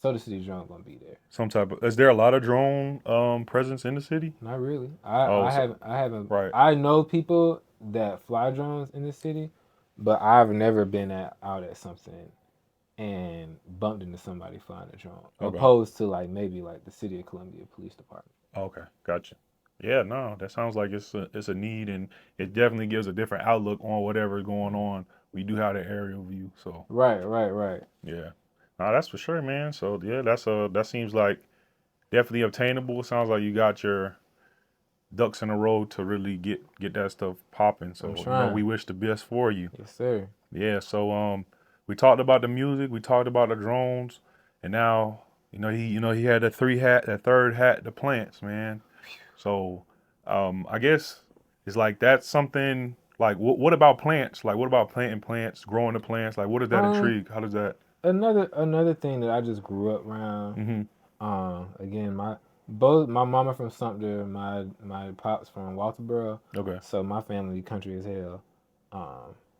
Soda City Drone gonna be there. Some type of. Is there a lot of drone presence in the city? Not really. Oh, so, I haven't right. I know people that fly drones in the city, but I've never been out at something and bumped into somebody flying a drone. Okay. Opposed to like maybe like the City of Columbia Police Department. Okay. Gotcha. Yeah. No, that sounds like it's a need, and it definitely gives a different outlook on whatever is going on. We do have the aerial view, so Right. yeah. No, that's for sure, man. So yeah, that seems like definitely obtainable. It sounds like you got your ducks in a row to really get that stuff popping. I'm So we trying. wish the best for you. Yes, sir. Yeah. So we talked about the music, we talked about the drones, and now he had that third hat, the plants, man. So I guess it's like that's something like what about plants? Like what about planting plants, growing the plants? Like what does that Um, intrigue? How does that? another thing that I just grew up around. Hmm. Again, my mama from Sumter, my pops from Walterboro, Okay. so my family country as hell.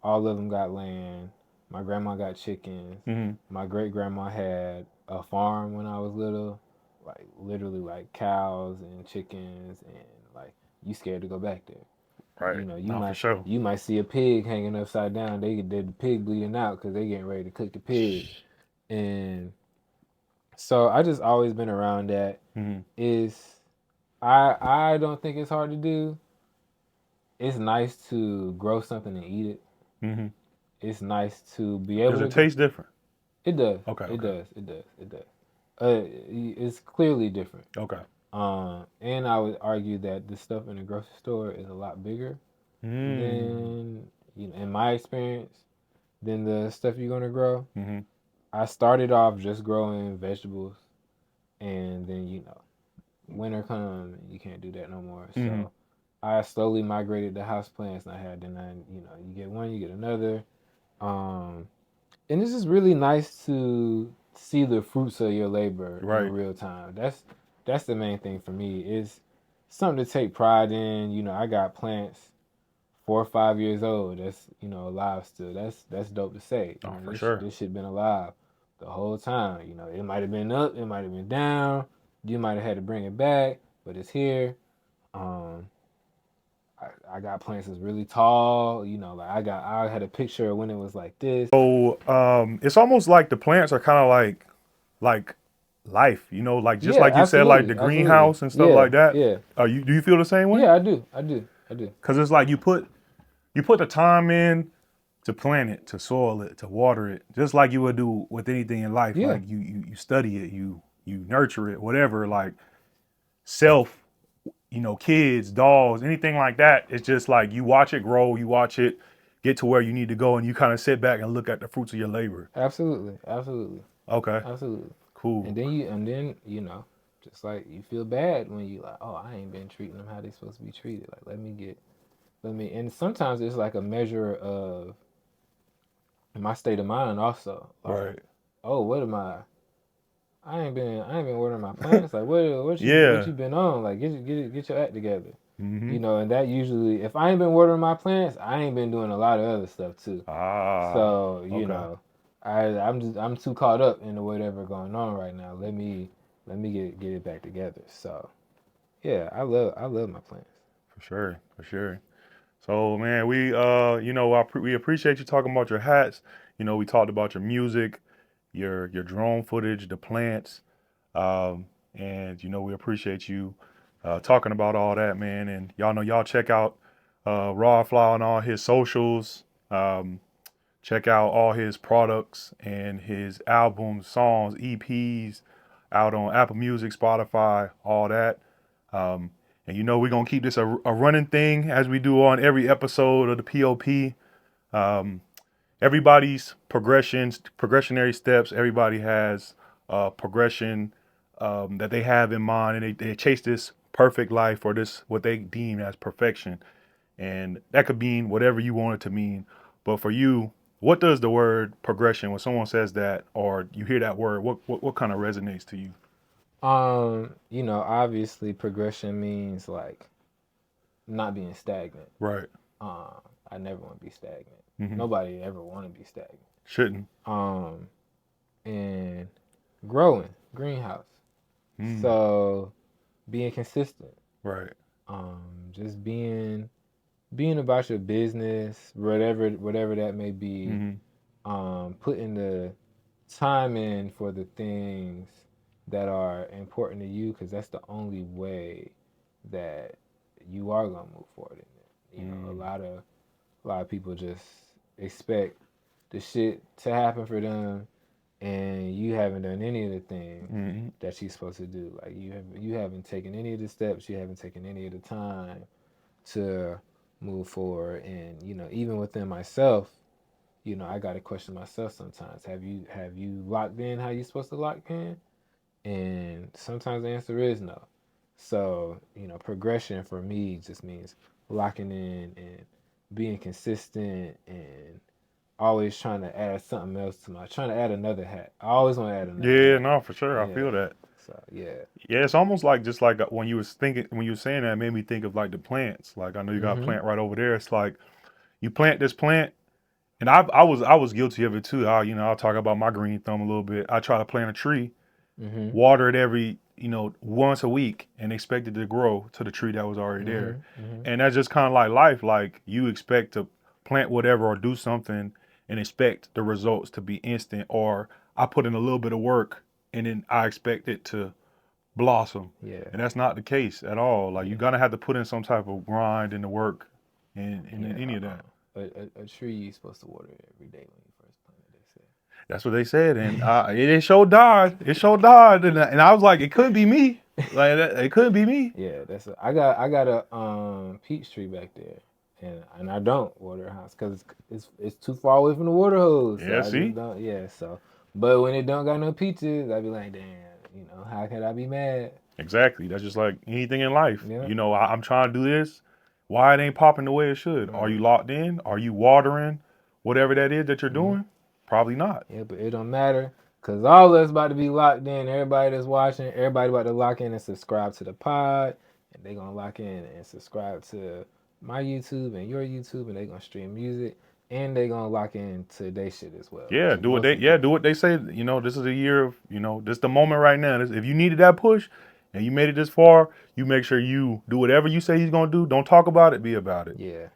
All of them got land. My grandma got chickens. Hmm. My great grandma had a farm when I was little, like literally like cows and chickens, and like you scared to go back there. Right. You No, for might sure. see a pig hanging upside down. The pig bleeding out because they getting ready to cook the pig, and so I just always been around that. Hmm. Is I don't think it's hard to do. It's nice to grow something and eat it. Hmm. It's nice to be Does able it to. taste different? It does. Okay. It Okay. does. It does. It does. It's clearly different. Okay. And I would argue that the stuff in the grocery store is a lot bigger Mm. than in my experience. than the stuff you're gonna grow. Mm-hmm. I started off just growing vegetables, and then winter come, you can't do that no more. Mm-hmm. So I slowly migrated to house plants, and you get one, you get another. Um, and it's just really nice to see the fruits of your labor in Right. real time. That's the main thing for me. It's something to take pride in. I got plants 4 or 5 years old. That's alive still. That's dope to say. Oh, for This sure. this shit been alive the whole time. It might have been up, it might have been down. You might have had to bring it back, but it's here. Um, I got plants that's really tall. Like I had a picture of when it was like this. So it's almost like the plants are kind of like life, like just Yeah, like you said, like the absolutely, absolutely. greenhouse and stuff Yeah, like that. yeah, Do you feel the same way? yeah. I do. Because it's like you put the time in to plant it, to soil it, to water it, just like you would do with anything in life. Yeah, Like you study it, you nurture it, whatever. Like self, kids, dogs, anything like that. It's just like you watch it grow, you watch it get to where you need to go, and you kind of sit back and look at the fruits of your labor. absolutely, absolutely, Okay, absolutely. cool. And then just like you feel bad when you like, oh, I ain't been treating them how they supposed to be treated. Like let me. And sometimes it's like a measure of my state of mind also. Like, Right. oh, what am I? I ain't been watering my plants. Like what Yeah. you been on? Like get your act together. Mm-hmm. And that usually, if I ain't been watering my plants, I ain't been doing a lot of other stuff too. Ah. So Okay. I'm too caught up in whatever going on right now. Let me get it back together. So yeah, I love my plants. For sure. For sure. So man, we appreciate you talking about your hats. We talked about your music, your drone footage, the plants, um, and we appreciate you talking about all that, man. And y'all check out Rodfly on all his socials. Check out all his products and his albums, songs, EPs out on Apple Music, Spotify, all that. Um, and we're gonna keep this a running thing as we do on every episode of the P.O.P. Um, everybody's progressionary steps. Everybody has progression that they have in mind, and they chase this perfect life or this what they deem as perfection. And that could mean whatever you want it to mean. But for you, what does the word progression, when someone says that or you hear that word, what kind of resonates to you? Obviously progression means like not being stagnant. Right. Um, I never want to be stagnant. Hmm. Nobody ever want to be stagnant. Shouldn't. Um, and growing, greenhouse. Mm. So being consistent. Right. Just being about your business, whatever that may be. Hmm. Putting the time in for the things that are important to you, because that's the only way that you are gonna move forward in it. A Mm. lot of people just expect the shit to happen for them, and you haven't done any of the things Hmm. that you're supposed to do. Like you haven't taken any of the steps, you haven't taken any of the time to move forward. And even within myself, I got to question myself sometimes. Have you locked in how you supposed to lock in? And sometimes the answer is no. So progression for me just means locking in and being consistent and always trying to add something else to trying to add another hat. I always want to add another Yeah, hat. no, for sure. I Yeah. feel that. So yeah. Yeah, it's almost like just like when you were saying that, it made me think of like the plants. Like I know you got a Mhm. plant right over there. It's like you plant this plant. And I was guilty of it too. I'll talk about my green thumb a little bit. I try to plant a tree, Mhm. water it every, once a week and expect it to grow to the tree that was already there. Mhm. Mhm. And that's just kind of like life. Like you expect to plant whatever or do something and expect the results to be instant. Or I put in a little bit of work and then I expect it to blossom. Yeah. And that's not the case at all. Like you Yeah. gotta have to put in some type of grind in the work and Yeah. any of that. A tree you're supposed to water every day when you first plant it. That's what they said, and They it showed died. It showed died, and I was like, it couldn't be me. Like it couldn't be me. Yeah, I got a peach tree back there. and I don't water a house because it's too far away from the water hose. So Yeah, I just see? don't. Yeah. So, but when it don't got no peaches, I be like, damn. How could I be mad? Exactly. That's just like anything in life. Yeah. I'm trying to do this. Why it ain't popping the way it should? Are you locked in? Are you watering whatever that is that you're Mm-hmm. doing? Probably not. Yeah, but it don't matter because all of us about to be locked in. Everybody that's watching, everybody about to lock in and subscribe to the pod, and they gonna lock in and subscribe to my YouTube and your YouTube, and they gonna stream music, and they gonna lock in to their shit as well, which Yeah, is most do important. what they say. This is a year of, this is the moment right now. If you needed that push and you made it this far, you make sure you do whatever you say he's gonna do. Don't talk about it, be about it. Yeah.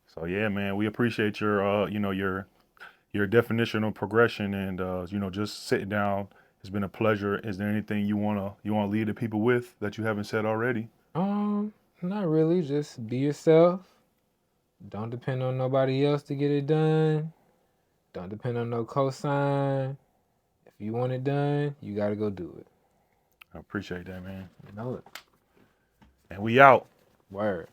So yeah, man, we appreciate your definition of progression and just sitting down. It's been a pleasure. Is there anything you wanna leave the people with that you haven't said already? Not really. Just be yourself. Don't depend on nobody else to get it done. Don't depend on no cosign. If you want it done, you gotta go do it. I appreciate that, man. You know it. And we out. Word.